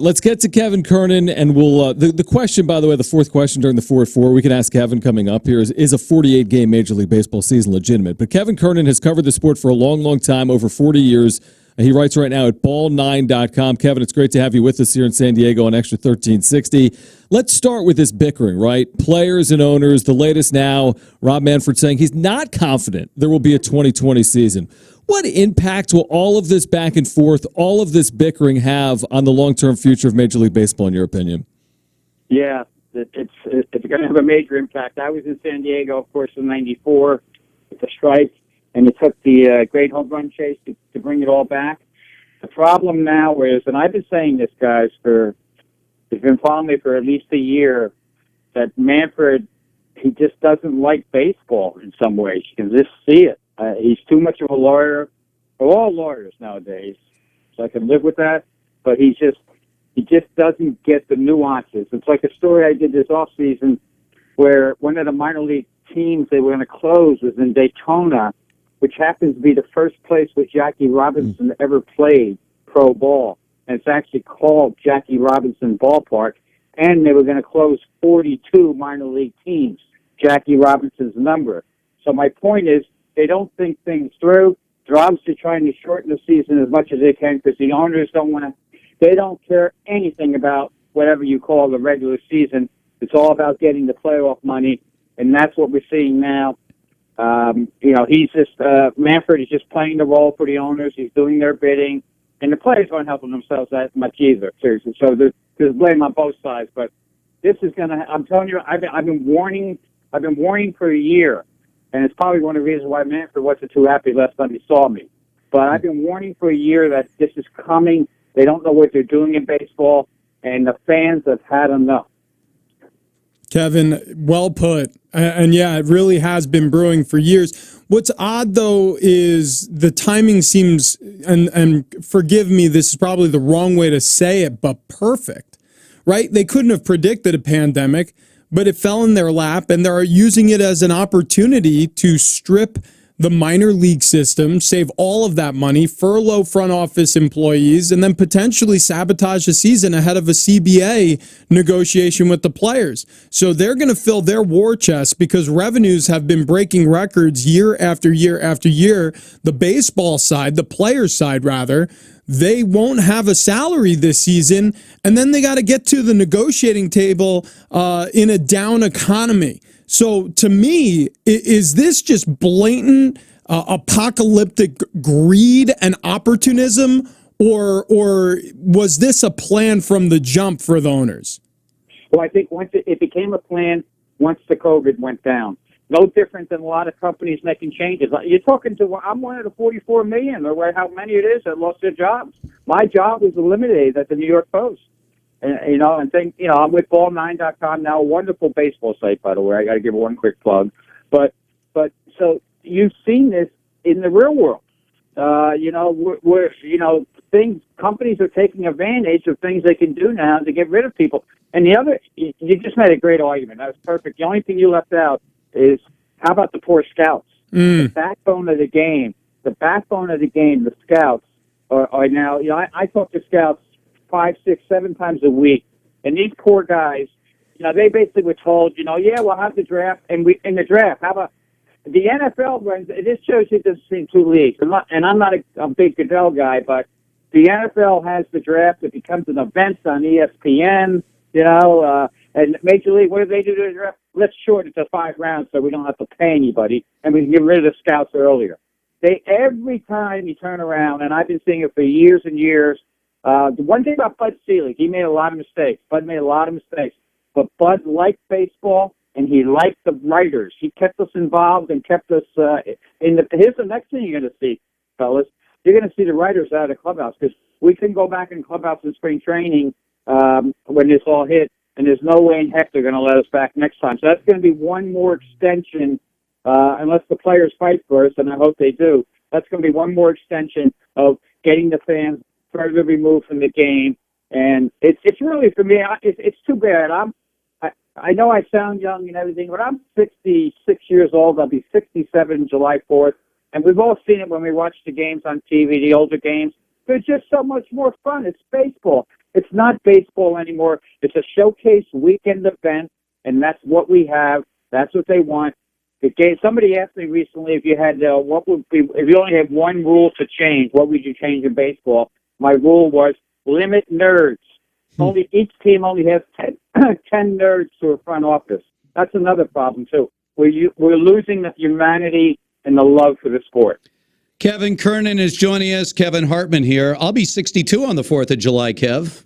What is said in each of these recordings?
Let's get to Kevin Kernan, and we'll the question, by the way, the fourth question during the 4 at 4, we can ask Kevin coming up here, is a 48-game Major League Baseball season legitimate? But Kevin Kernan has covered the sport for a long, long time, over 40 years. He writes right now at ball9.com. Kevin, it's great to have you with us here in San Diego on Extra 1360. Let's start with this bickering, right? Players and owners, the latest now, Rob Manfred saying he's not confident there will be a 2020 season. What impact will all of this back and forth, all of this bickering have on the long-term future of Major League Baseball, in your opinion? Yeah, it's going to have a major impact. I was in San Diego, of course, in '94 with the strike, and it took the great home run chase to bring it all back. The problem now is, and I've been saying this, guys, if you've been following me for at least a year, that Manfred, he just doesn't like baseball in some ways. You can just see it. He's too much of a lawyer. We're all lawyers nowadays, so I can live with that. But he just doesn't get the nuances. It's like a story I did this offseason where one of the minor league teams they were going to close was in Daytona, which happens to be the first place where Jackie Robinson ever played pro ball. And it's actually called Jackie Robinson Ballpark. And they were going to close 42 minor league teams, Jackie Robinson's number. So my point is, they don't think things through. They're obviously trying to shorten the season as much as they can because the owners they don't care anything about whatever you call the regular season. It's all about getting the playoff money, and that's what we're seeing now. He's just, Manfred is just playing the role for the owners. He's doing their bidding, and the players aren't helping themselves that much either, seriously. So there's blame on both sides, but this is going to, I'm telling you, I've been warning for a year. And it's probably one of the reasons why Manfred wasn't too happy last time he saw me. But I've been warning for a year that this is coming. They don't know what they're doing in baseball, and the fans have had enough. Kevin, well put. And yeah, it really has been brewing for years. What's odd, though, is the timing seems, and forgive me, this is probably the wrong way to say it, but perfect, right? They couldn't have predicted a pandemic, but it fell in their lap, and they're using it as an opportunity to strip the minor league system, save all of that money, furlough front office employees, and then potentially sabotage the season ahead of a CBA negotiation with the players. So they're going to fill their war chest because revenues have been breaking records year after year after year. The baseball side, the players side rather, they won't have a salary this season, and then they got to get to the negotiating table in a down economy. So to me, is this just blatant apocalyptic greed and opportunism, or was this a plan from the jump for the owners? Well, I think once it became a plan once the COVID went down. No different than a lot of companies making changes. You're talking to, I'm one of the 44 million, or how many it is, that lost their jobs. My job was eliminated at the New York Post. And I'm with ball9.com now, a wonderful baseball site, by the way. I got to give one quick plug. But so you've seen this in the real world. Companies are taking advantage of things they can do now to get rid of people. And the other, you just made a great argument. That was perfect. The only thing you left out is, how about the poor scouts? The backbone of the game, the scouts are now, I talk to scouts 5, 6, 7 times a week, and these poor guys, they basically were told, we'll have the draft, and in the draft, how about the NFL runs, this shows you this between two leagues, I'm not a big Goodell guy, but the NFL has the draft, it becomes an event on ESPN, and Major League, what do they do to the draft? Let's shorten it to 5 rounds so we don't have to pay anybody, and we can get rid of the scouts earlier. Every time you turn around, and I've been seeing it for years and years. The one thing about Bud Selig, he made a lot of mistakes. But Bud liked baseball, and he liked the writers. He kept us involved and kept us here's the next thing you're going to see, fellas. You're going to see the writers out of the clubhouse, because we can go back in clubhouse in spring training when this all hit, and there's no way in heck they're going to let us back next time. So that's going to be one more extension, unless the players fight first, and I hope they do. That's going to be one more extension of getting the fans further removed from the game. And it's really, for me, it's too bad. I know I sound young and everything, but I'm 66 years old. I'll be 67 July 4th. And we've all seen it when we watch the games on TV, the older games. They're just so much more fun. It's baseball. It's not baseball anymore. It's a showcase weekend event, and that's what we have. That's what they want. Somebody asked me recently if you had what would be if you only had one rule to change, what would you change in baseball? My rule was limit nerds. Only each team only has 10 nerds to a front office. That's another problem too. We're losing the humanity and the love for the sport. Kevin Kernan is joining us. Kevin Hartman here. I'll be 62 on the 4th of July, Kev.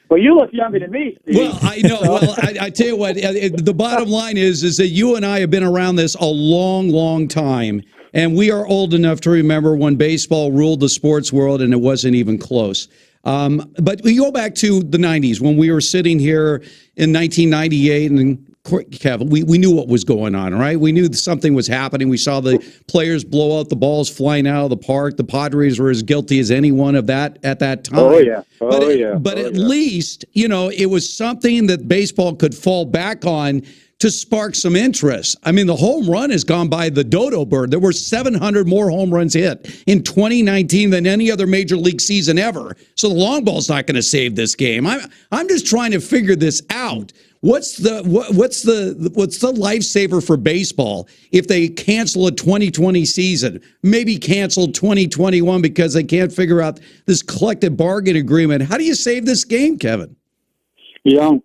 Well, you look younger than me, Steve. Well, I know. Well, I tell you what, the bottom line is that you and I have been around this a long, long time, and we are old enough to remember when baseball ruled the sports world, and it wasn't even close. But we go back to the 90s when we were sitting here in 1998, and Kevin, we knew what was going on, right? We knew something was happening. We saw the players blow out the balls flying out of the park. The Padres were as guilty as anyone of that at that time. Oh, yeah. But at least, it was something that baseball could fall back on to spark some interest. I mean, the home run has gone by the dodo bird. There were 700 more home runs hit in 2019 than any other major league season ever. So the long ball's not going to save this game. I'm just trying to figure this out. What's the lifesaver for baseball if they cancel a 2020 season? Maybe cancel 2021 because they can't figure out this collective bargain agreement. How do you save this game, Kevin?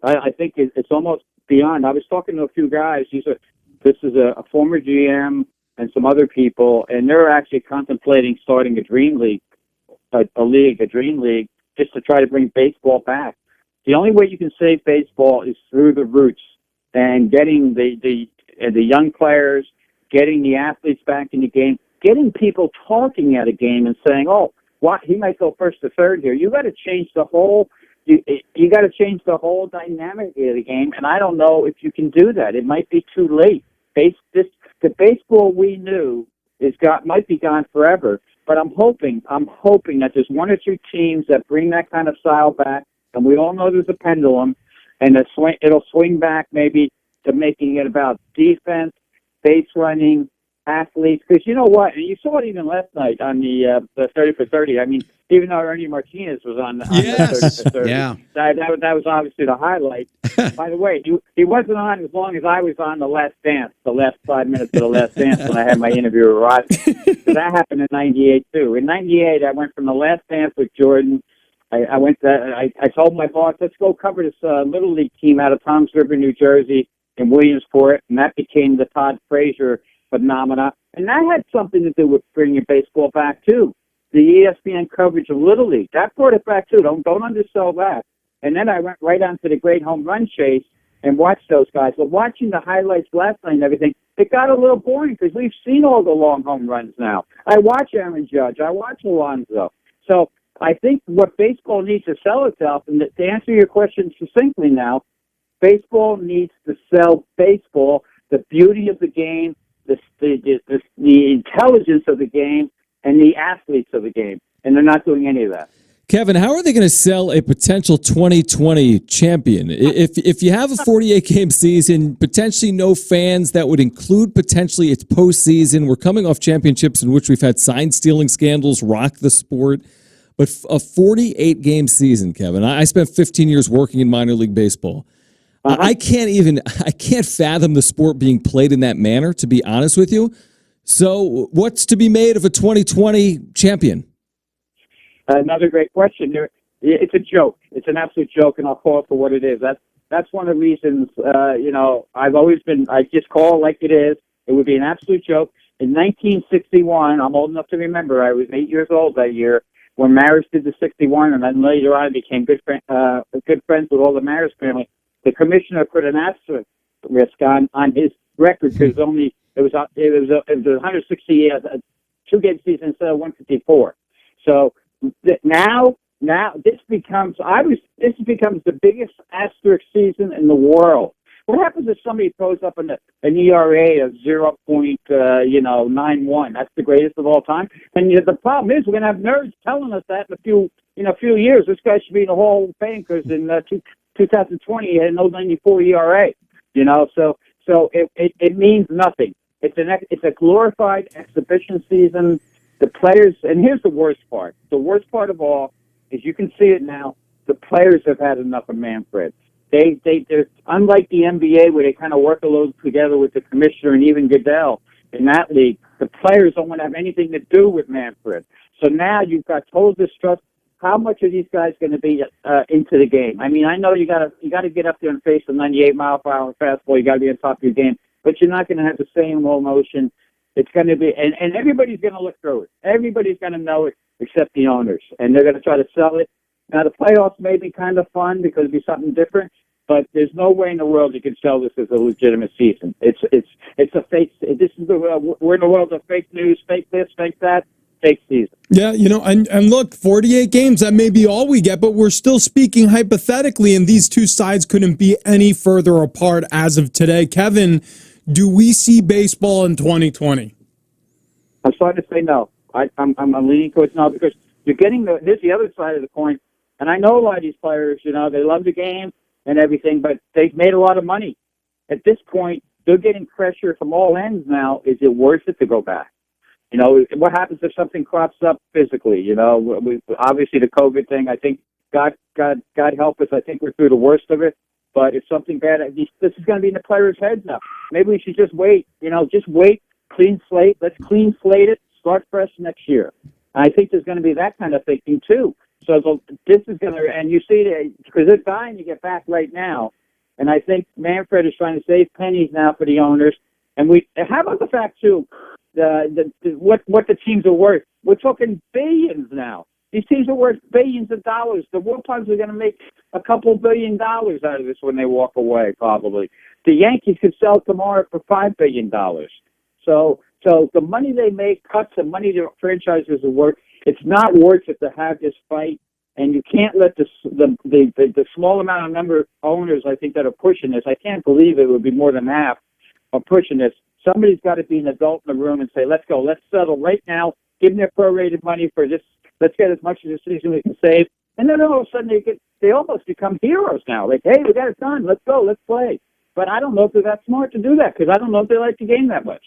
I think it's almost beyond. I was talking to a few guys. This is a former GM and some other people, and they're actually contemplating starting a dream league, a dream league, just to try to bring baseball back. The only way you can save baseball is through the roots and getting the young players, getting the athletes back in the game, getting people talking at a game and saying, "Oh, what he might go first to third here." You got to change the whole. You got to change the whole dynamic of the game, and I don't know if you can do that. It might be too late. The baseball we knew might be gone forever. But I'm hoping that there's one or two teams that bring that kind of style back. And we all know there's a pendulum, and it'll swing back maybe to making it about defense, base running, athletes. Because you know what? And you saw it even last night on the 30 for 30. I mean, even though Ernie Martinez was on the 30 for 30. Yeah. That was obviously the highlight. By the way, he wasn't on as long as I was on The Last Dance, the last 5 minutes of The Last Dance when I had my interview with Rodney. So that happened in 98, too. In 98, I went from The Last Dance with Jordan. I told my boss, let's go cover this Little League team out of Toms River, New Jersey, in Williamsport, and that became the Todd Frazier phenomena. And that had something to do with bringing baseball back, too. The ESPN coverage of Little League, that brought it back, too. Don't undersell that. And then I went right on to the great home run chase and watched those guys. But watching the highlights last night and everything, it got a little boring because we've seen all the long home runs now. I watch Aaron Judge. I watch Alonso. So I think what baseball needs to sell itself, and to answer your question succinctly now, baseball needs to sell baseball, the beauty of the game, the intelligence of the game, and the athletes of the game. And they're not doing any of that. Kevin, how are they going to sell a potential 2020 champion? If you have a 48-game season, potentially no fans, that would include potentially its postseason. We're coming off championships in which we've had sign-stealing scandals rock the sport. But a 48-game season, Kevin, I spent 15 years working in minor league baseball. I can't fathom the sport being played in that manner, to be honest with you. So what's to be made of a 2020 champion? Another great question. It's a joke. It's an absolute joke, and I'll call it for what it is. That's one of the reasons, I just call it like it is. It would be an absolute joke. In 1961, I'm old enough to remember, I was 8 years old that year, when Maris did the 61, and then later on became good friends with all the Maris family. The commissioner put an asterisk on his record because it was 160 two-game season instead of 154. So now this becomes the biggest asterisk season in the world. What happens if somebody throws up an ERA of 0.91? That's the greatest of all time. And the problem is we're going to have nerds telling us that in a few years. This guy should be in the Hall of Fame because in 2020 he had an 0.94 ERA. So it means nothing. It's a glorified exhibition season the players, and here's the worst part. The worst part of all is you can see it now. The players have had enough of Manfred. They're unlike the NBA where they kind of work a little together with the commissioner and even Goodell in that league. The players don't want to have anything to do with Manfred. So now you've got total distrust. How much are these guys going to be into the game? I mean, I know you got to get up there and face the 98-mile-per-hour fastball. You got to be on top of your game, but you're not going to have the same low motion. It's going to be, and everybody's going to look through it. Everybody's going to know it except the owners, and they're going to try to sell it. Now the playoffs may be kind of fun because it'll be something different, but there's no way in the world you can sell this as a legitimate season. It's a fake. This is we're in a world of fake news, fake this, fake that. Fake season. Yeah, and look, 48 games, that may be all we get, but we're still speaking hypothetically, and these two sides couldn't be any further apart as of today. Kevin, do we see baseball in 2020? I'm starting to say no. I'm leaning towards no because you're getting here's the other side of the coin, and I know a lot of these players, they love the game and everything, but they've made a lot of money. At this point, they're getting pressure from all ends now. Is it worth it to go back? What happens if something crops up physically? Obviously the COVID thing, I think God help us. I think we're through the worst of it. But if something bad, this is going to be in the players' heads now. Maybe we should just wait. Just wait, clean slate. Let's clean slate it, start fresh next year. And I think there's going to be that kind of thinking too. So this is going to, and you see, because they're dying to get back right now. And I think Manfred is trying to save pennies now for the owners. And how about the fact too? What the teams are worth. We're talking billions now. These teams are worth billions of dollars. The Warthogs are going to make a couple $1 billion out of this when they walk away, probably. The Yankees could sell tomorrow for $5 billion. So the money they make cuts the money the franchises are worth. It's not worth it to have this fight, and you can't let the small amount of number of owners, I think, that are pushing this. I can't believe it would be more than half are pushing this. Somebody's got to be an adult in the room and say, let's go. Let's settle right now. Give them their prorated money for this. Let's get as much of the season we can save. And then all of a sudden they almost become heroes now. Like, hey, we got it done. Let's go. Let's play. But I don't know if they're that smart to do that because I don't know if they like the game that much.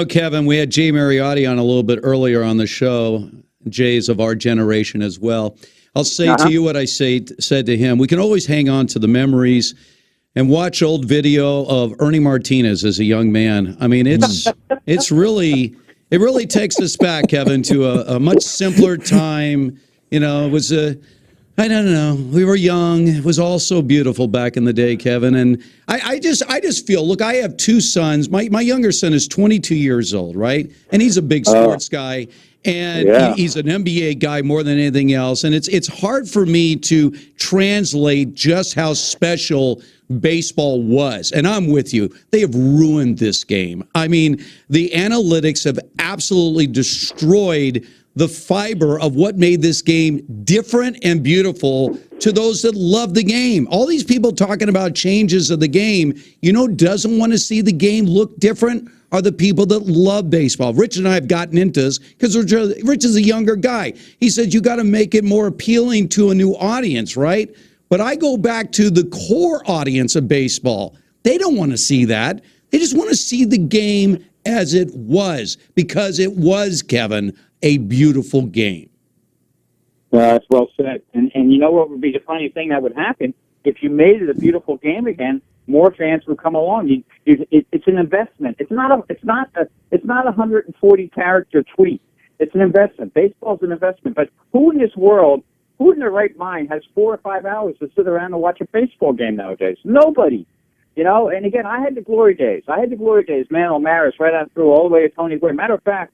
Kevin, we had Jay Mariotti on a little bit earlier on the show. Jay's of our generation as well. I'll say to you what I said to him. We can always hang on to the memories and watch old video of Ernie Martinez as a young man. I mean, it really takes us back, Kevin, to a much simpler time. It was I don't know. We were young. It was all so beautiful back in the day, Kevin. And I just feel, look, I have two sons. My younger son is 22 years old, right? And he's a big sports guy. And he's an NBA guy more than anything else. And it's hard for me to translate just how special baseball was. And I'm with you. They have ruined this game. I mean, the analytics have absolutely destroyed the fiber of what made this game different and beautiful to those that love the game. All these people talking about changes of the game, doesn't want to see the game look different are the people that love baseball. Rich and I have gotten into this because Rich is a younger guy. He said, you got to make it more appealing to a new audience, right? But I go back to the core audience of baseball. They don't want to see that. They just want to see the game as it was, because it was, Kevin, a beautiful game. That's well said. And you know what would be the funny thing that would happen? If you made it a beautiful game again, more fans would come along. It's an investment. It's not a 140 character tweet. It's an investment. Baseball's an investment. But who in this world, who in their right mind has 4 or 5 hours to sit around and watch a baseball game nowadays? Nobody. And again, I had the glory days. Man, O'Maris, right on through, all the way to Tony Gwynn. Matter of fact,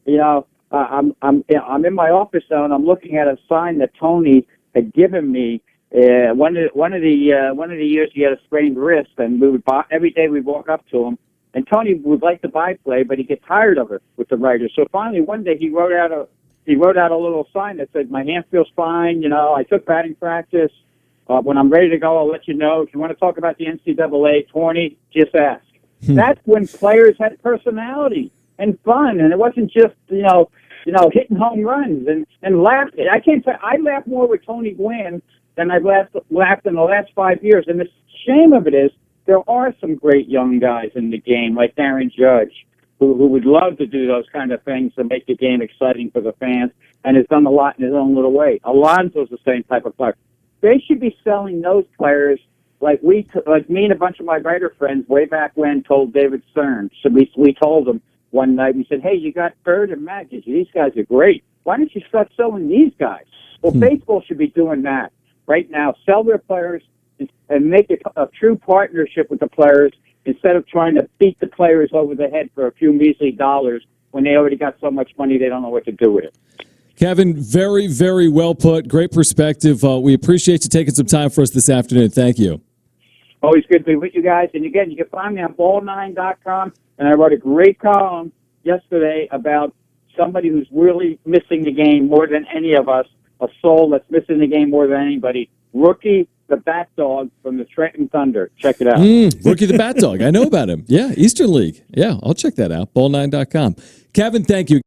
I'm in my office now, and I'm looking at a sign that Tony had given me. One of the years he had a sprained wrist, and we would every day we'd walk up to him, and Tony would like to play, but he'd get tired of it with the writers. So finally, one day he wrote out a little sign that said, "My hand feels fine. I took batting practice. When I'm ready to go, I'll let you know. If you want to talk about the NCAA tourney, just ask." That's when players had personality and fun, and it wasn't just hitting home runs and laughing. I can't say I laugh more with Tony Gwynn than I've laughed in the last 5 years. And the shame of it is there are some great young guys in the game, like Aaron Judge, who would love to do those kind of things to make the game exciting for the fans, and has done a lot in his own little way. Alonso's the same type of player. They should be selling those players like me and a bunch of my writer friends way back when told David Stern. So we told him one night, we said, hey, you got Bird and Magic. These guys are great. Why don't you start selling these guys? Well, baseball should be doing that right now. Sell their players and make it a true partnership with the players instead of trying to beat the players over the head for a few measly dollars when they already got so much money they don't know what to do with it. Kevin, very, very well put. Great perspective. We appreciate you taking some time for us this afternoon. Thank you. Always good to be with you guys. And again, you can find me on ball9.com. And I wrote a great column yesterday about somebody who's really missing the game more than any of us, a soul that's missing the game more than anybody. Rookie the Bat Dog from the Trenton Thunder. Check it out. Rookie the Bat Dog. I know about him. Yeah, Eastern League. Yeah, I'll check that out. Ball9.com. Kevin, thank you.